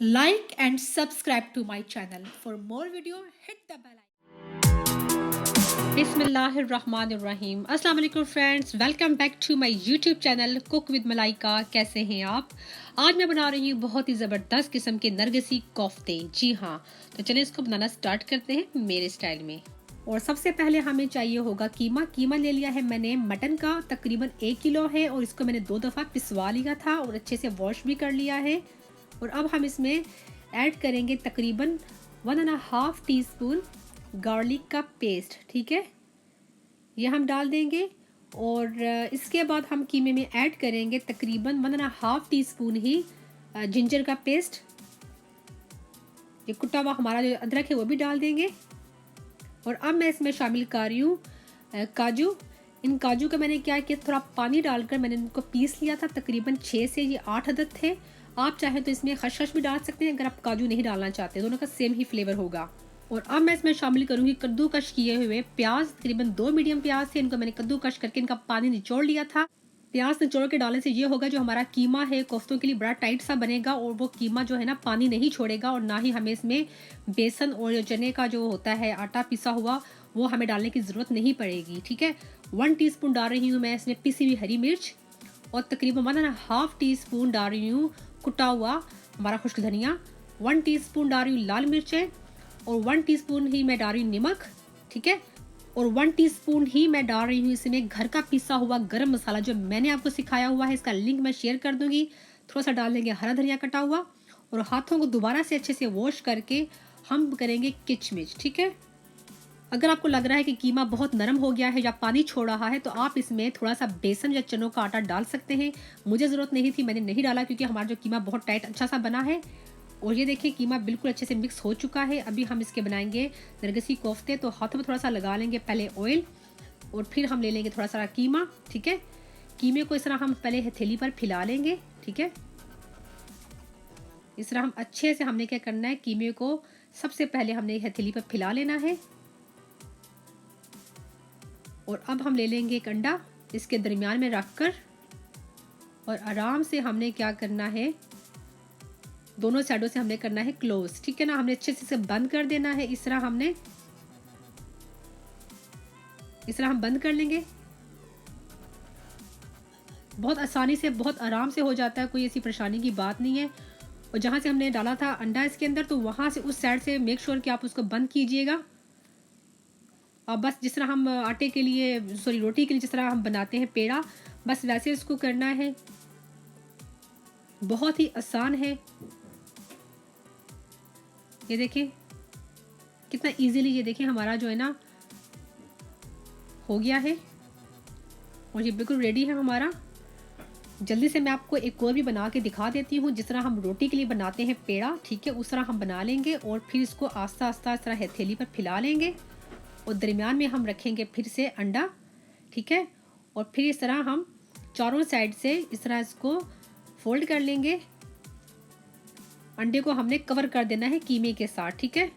Like and subscribe to my channel. For more video, hit the bell icon. बिस्मिल्लाहिर्रहमानिर्रहीम। अस्सलाम वालेकुम friends, welcome back to my YouTube channel cook with Malaika. कैसे हैं आप? आज मैं बना रही हूँ बहुत ही ज़बरदस्त किस्म के नरगिसी कोफ्ते। जी हाँ, तो चलिए इसको बनाना स्टार्ट करते हैं मेरे स्टाइल में। और सबसे पहले हमें चाहिए होगा कीमा। कीमा ले लिया है मैंने मटन का, तकरीबन 1 किलो है और इसको मैंने 2 दफ़ा पिसवा लिया था और अच्छे से वॉश भी कर लिया है। और अब हम इसमें ऐड करेंगे तकरीबन 1.5 टीस्पून गार्लिक का पेस्ट। ठीक है, ये हम डाल देंगे। और इसके बाद हम कीमे में ऐड करेंगे तकरीबन 1.5 टीस्पून ही जिंजर का पेस्ट। ये कुटा हुआ हमारा जो अदरक है वो भी डाल देंगे। और अब मैं इसमें शामिल कर रही हूँ काजू। इन काजू का मैंने क्या किया, थोड़ा पानी डालकर मैंने इनको पीस लिया था। तकरीबन 6 से ये 8 अदद थे। आप चाहें तो इसमें खसखस भी डाल सकते हैं अगर आप काजू नहीं डालना चाहते, दोनों का सेम ही फ्लेवर होगा। और अब मैं इसमें शामिल करूंगी कद्दूकश किए हुए प्याज। तकरीबन 2 मीडियम प्याज थे, इनको मैंने कद्दूकश करके इनका पानी निचोड़ लिया था। प्याज निचोड़ के डालने से ये होगा जो हमारा कीमा है कोफ्तों के लिए बड़ा टाइट सा बनेगा और वो कीमा जो है ना पानी नहीं छोड़ेगा। और ना ही हमें इसमें बेसन और चने का जो होता है आटा पिसा हुआ वो हमें डालने की ज़रूरत नहीं पड़ेगी। ठीक है, 1 टीस्पून डाल रही हूँ मैं इसमें पिसी हुई हरी मिर्च और तकरीबन 1.5 टीस्पून डाल रही हूँ कुटा हुआ हमारा खुश्क धनिया। 1 टीस्पून डाल रही हूँ लाल मिर्चें और 1 टीस्पून ही मैं डाल रही हूँ नमक। ठीक है, और 1 टीस्पून ही मैं डाल रही हूँ इसमें घर का पिसा हुआ गरम मसाला जो मैंने आपको सिखाया हुआ है। इसका लिंक मैं शेयर कर दूंगी। थोड़ा सा डाल देंगे हरा धनिया कटा हुआ और हाथों को दोबारा से अच्छे से वॉश करके हम करेंगे किचमिच। ठीक है, अगर आपको लग रहा है कि कीमा बहुत नरम हो गया है या पानी छोड़ रहा है तो आप इसमें थोड़ा सा बेसन या चनों का आटा डाल सकते हैं। मुझे ज़रूरत नहीं थी, मैंने नहीं डाला क्योंकि हमारा जो कीमा बहुत टाइट अच्छा सा बना है। और ये देखिए कीमा बिल्कुल अच्छे से मिक्स हो चुका है। अभी हम इसके बनाएंगे नरगिसी कोफ्ते। तो हाथों में थोड़ा सा लगा लेंगे पहले ऑयल और फिर हम ले लेंगे थोड़ा सा कीमा। ठीक है, कीमे को इस तरह हम पहले हथेली पर फैला लेंगे। ठीक है, इस तरह हम अच्छे से हमने क्या करना है, कीमे को सबसे पहले हमने हथेली पर फैला लेना है। और अब हम ले लेंगे एक अंडा, इसके दरमियान में रखकर और आराम से हमने क्या करना है, दोनों साइडों से हमने करना है क्लोज। ठीक है ना, हमने अच्छे से इसे बंद कर देना है। इस तरह हमने इस तरह हम बंद कर लेंगे। बहुत आसानी से बहुत आराम से हो जाता है, कोई ऐसी परेशानी की बात नहीं है। और जहाँ से हमने डाला था अंडा इसके अंदर तो वहाँ से उस साइड से मेक श्योर कि आप उसको बंद कीजिएगा। अब बस जिस तरह हम आटे के लिए रोटी के लिए जिस तरह हम बनाते हैं पेड़ा, बस वैसे इसको करना है। बहुत ही आसान है। ये देखें कितना इजीली, ये देखें हमारा जो है ना हो गया है और ये बिल्कुल रेडी है हमारा। जल्दी से मैं आपको एक और भी बना के दिखा देती हूँ। जिस तरह हम रोटी के लिए बनाते हैं पेड़ा, ठीक है, उस तरह हम बना लेंगे और फिर इसको आस्ता आस्ता इस तरह हथेली पर फैला लेंगे और दरमियान में हम रखेंगे फिर से अंडा। ठीक है, और फिर इस तरह हम चारों साइड से इस तरह इसको फोल्ड कर लेंगे। अंडे को हमने कवर कर देना है कीमे के साथ। ठीक है,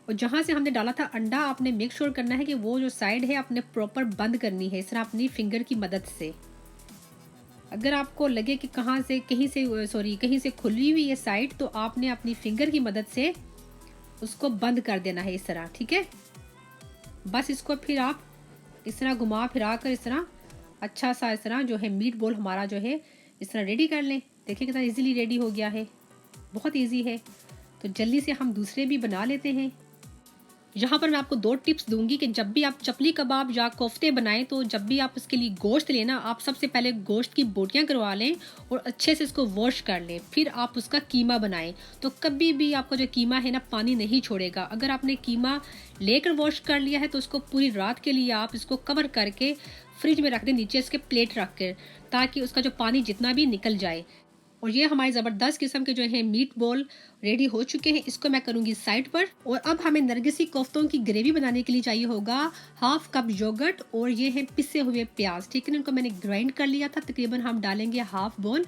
और जहाँ से हमने डाला था अंडा आपने मेक श्योर करना है कि वो जो साइड है आपने प्रॉपर बंद करनी है इस तरह अपनी फिंगर की मदद से। अगर आपको लगे कि कहीं से खुली हुई है साइड तो आपने अपनी फिंगर की मदद से उसको बंद कर देना है इस तरह। ठीक है, बस इसको फिर आप इस तरह घुमा फिरा कर इस तरह अच्छा सा इस तरह जो है मीट बॉल हमारा जो है इस तरह रेडी कर लें। देखिए कितना इजीली रेडी हो गया है, बहुत इजी है। तो जल्दी से हम दूसरे भी बना लेते हैं। यहाँ पर मैं आपको 2 टिप्स दूंगी कि जब भी आप चपली कबाब या कोफ्ते बनाएं तो जब भी आप इसके लिए गोश्त लेना, आप सबसे पहले गोश्त की बोटियां करवा लें और अच्छे से इसको वॉश कर लें, फिर आप उसका कीमा बनाएं। तो कभी भी आपका जो कीमा है ना पानी नहीं छोड़ेगा। अगर आपने कीमा लेकर वॉश कर लिया है तो उसको पूरी रात के लिए आप इसको कवर करके फ्रिज में रख दें, नीचे इसके प्लेट रख कर, ताकि उसका जो पानी जितना भी निकल जाए। और ये हमारे ज़बरदस्त किस्म के जो है मीट बॉल रेडी हो चुके हैं। इसको मैं करूँगी साइड पर। और अब हमें नरगिसी कोफ्तों की ग्रेवी बनाने के लिए चाहिए होगा 1/2 कप योगर्ट और ये है पिसे हुए प्याज। ठीक है, इनको मैंने ग्राइंड कर लिया था। तकरीबन हम डालेंगे 1/2 बोल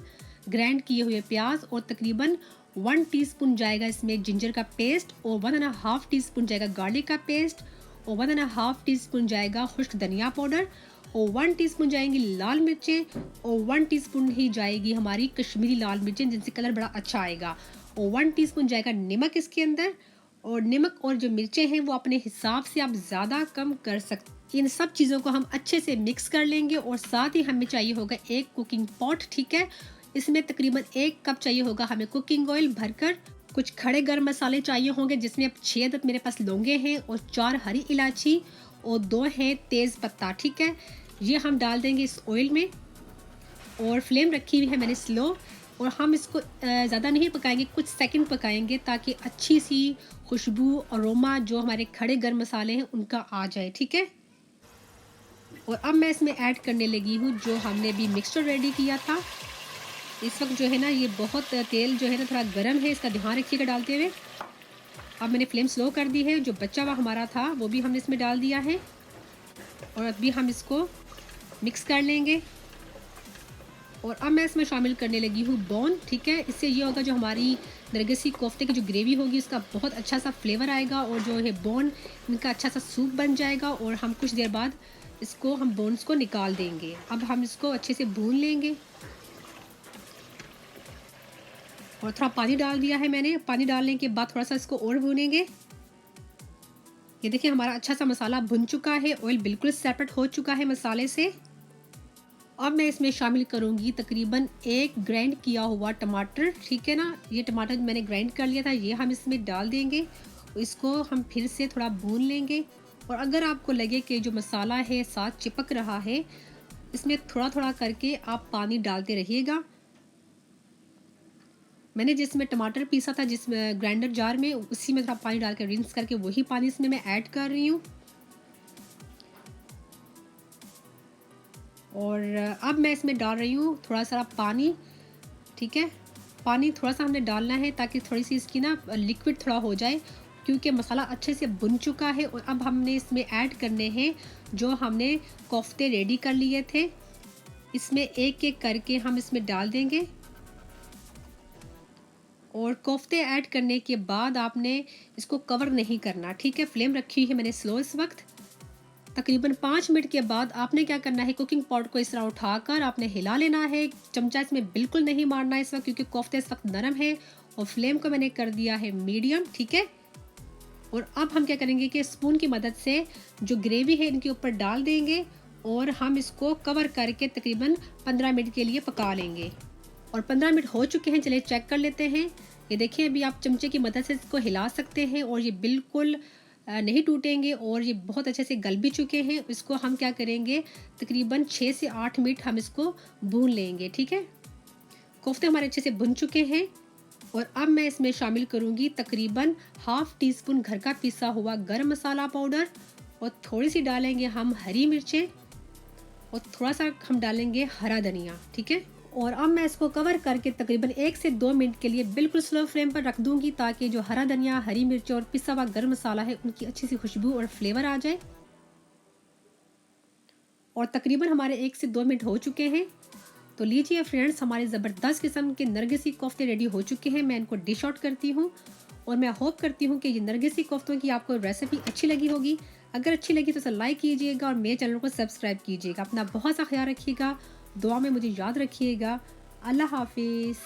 ग्राइंड किए हुए प्याज और तकरीबन 1 टीस्पून जाएगा इसमें जिंजर का पेस्ट और 1.5 टीस्पून जाएगा गार्लिक का पेस्ट और 1.5 टीस्पून जाएगा खुश्क धनिया पाउडर और 1 टीस्पून जाएंगी लाल मिर्चें और 1 टीस्पून ही जाएगी हमारी कश्मीरी लाल मिर्चें, जिनसे कलर बड़ा अच्छा आएगा। और 1 टीस्पून जाएगा नमक इसके अंदर। और नमक और जो मिर्चें हैं वो अपने हिसाब से आप ज़्यादा कम कर सकते। इन सब चीज़ों को हम अच्छे से मिक्स कर लेंगे। और साथ ही हमें चाहिए होगा एक कुकिंग पॉट, ठीक है। इसमें तकरीबन 1 कप चाहिए होगा हमें कुकिंग ऑयल भरकर। कुछ खड़े गर्म मसाले चाहिए होंगे, जिसमें अब 6 अदद मेरे पास लौंगे हैं और 4 हरी इलायची और 2 हैं तेज़ पत्ता, ठीक है। ये हम डाल देंगे इस ऑयल में और फ्लेम रखी हुई है मैंने स्लो। और हम इसको ज़्यादा नहीं पकाएंगे, कुछ सेकंड पकाएंगे ताकि अच्छी सी खुशबू और अरोमा जो हमारे खड़े गर्म मसाले हैं उनका आ जाए, ठीक है। और अब मैं इसमें ऐड करने लगी हूँ जो हमने भी मिक्सचर रेडी किया था। इस वक्त जो है ना ये बहुत तेल जो है ना थोड़ा गर्म है, इसका ध्यान रखिएगा डालते हुए। अब मैंने फ्लेम स्लो कर दी है। जो बचा हुआ हमारा था वो भी हमने इसमें डाल दिया है और अभी हम इसको मिक्स कर लेंगे। और अब मैं इसमें शामिल करने लगी हूँ बोन, ठीक है। इससे ये होगा जो हमारी नरगिसी कोफ्ते की जो ग्रेवी होगी उसका बहुत अच्छा सा फ्लेवर आएगा और जो है बोन इनका अच्छा सा सूप बन जाएगा। और हम कुछ देर बाद इसको हम बोन्स को निकाल देंगे। अब हम इसको अच्छे से भून लेंगे और थोड़ा पानी डाल दिया है मैंने। पानी डालने के बाद थोड़ा सा इसको और भूनेंगे। ये देखिए हमारा अच्छा सा मसाला भुन चुका है, ऑयल बिल्कुल सेपरेट हो चुका है मसाले से। अब मैं इसमें शामिल करूंगी तकरीबन 1 ग्राइंड किया हुआ टमाटर, ठीक है ना। ये टमाटर मैंने ग्राइंड कर लिया था, ये हम इसमें डाल देंगे। इसको हम फिर से थोड़ा भून लेंगे। और अगर आपको लगे कि जो मसाला है साथ चिपक रहा है, इसमें थोड़ा थोड़ा करके आप पानी डालते रहिएगा। मैंने जिसमें टमाटर पीसा था जिसमें ग्राइंडर जार में, उसी में थोड़ा पानी डाल कर रिंस करके वही पानी इसमें मैं ऐड कर रही हूँ। और अब मैं इसमें डाल रही हूँ थोड़ा सा पानी, ठीक है। पानी थोड़ा सा हमने डालना है ताकि थोड़ी सी इसकी ना लिक्विड थोड़ा हो जाए, क्योंकि मसाला अच्छे से भुन चुका है। और अब हमने इसमें ऐड करने हैं जो हमने कोफ्ते रेडी कर लिए थे। इसमें एक एक करके हम इसमें डाल देंगे। और कोफ्ते ऐड करने के बाद आपने इसको कवर नहीं करना, ठीक है। फ्लेम रखी हुई है मैंने स्लो इस वक्त। तकरीबन 5 मिनट के बाद आपने क्या करना है, कुकिंग पॉट को इस तरह उठाकर आपने हिला लेना है। चमचा इसमें बिल्कुल नहीं मारना है इस वक्त, क्योंकि कोफ्ते इस वक्त नरम है। और फ्लेम को मैंने कर दिया है मीडियम, ठीक है। और अब हम क्या करेंगे कि स्पून की मदद से जो ग्रेवी है इनके ऊपर डाल देंगे और हम इसको कवर करके तकरीबन 15 मिनट के लिए पका लेंगे। और 15 मिनट हो चुके हैं, चलिए चेक कर लेते हैं। ये देखिए अभी आप चमचे की मदद से इसको हिला सकते हैं और ये बिल्कुल नहीं टूटेंगे और ये बहुत अच्छे से गल भी चुके हैं। इसको हम क्या करेंगे, तकरीबन 6 से 8 मिनट हम इसको भून लेंगे, ठीक है। कोफ्ते हमारे अच्छे से भुन चुके हैं। और अब मैं इसमें शामिल करूंगी तकरीबन ½ टीस्पून घर का पिसा हुआ गरम मसाला पाउडर और थोड़ी सी डालेंगे हम हरी मिर्चें और थोड़ा सा हम डालेंगे हरा धनिया, ठीक है। और अब मैं इसको कवर करके तकरीबन 1 से 2 मिनट के लिए बिल्कुल स्लो फ्लेम पर रख दूंगी ताकि जो हरा धनिया, हरी मिर्च और पिसा हुआ गरम मसाला है उनकी अच्छी सी खुशबू और फ्लेवर आ जाए। और तकरीबन हमारे 1 से 2 मिनट हो चुके हैं। तो लीजिए फ्रेंड्स, हमारे ज़बरदस्त किस्म के नरगिसी कोफ्ते रेडी हो चुके हैं। मैं इनको डिश आउट करती हूँ और मैं होप करती हूँ कि ये नरगिसी कोफ्तों की आपको रेसिपी अच्छी लगी होगी। अगर अच्छी लगी तो इसे लाइक कीजिएगा और मेरे चैनल को सब्सक्राइब कीजिएगा। अपना बहुत सा ख्याल रखिएगा, दुआ में मुझे याद रखिएगा। अल्लाह हाफिज़।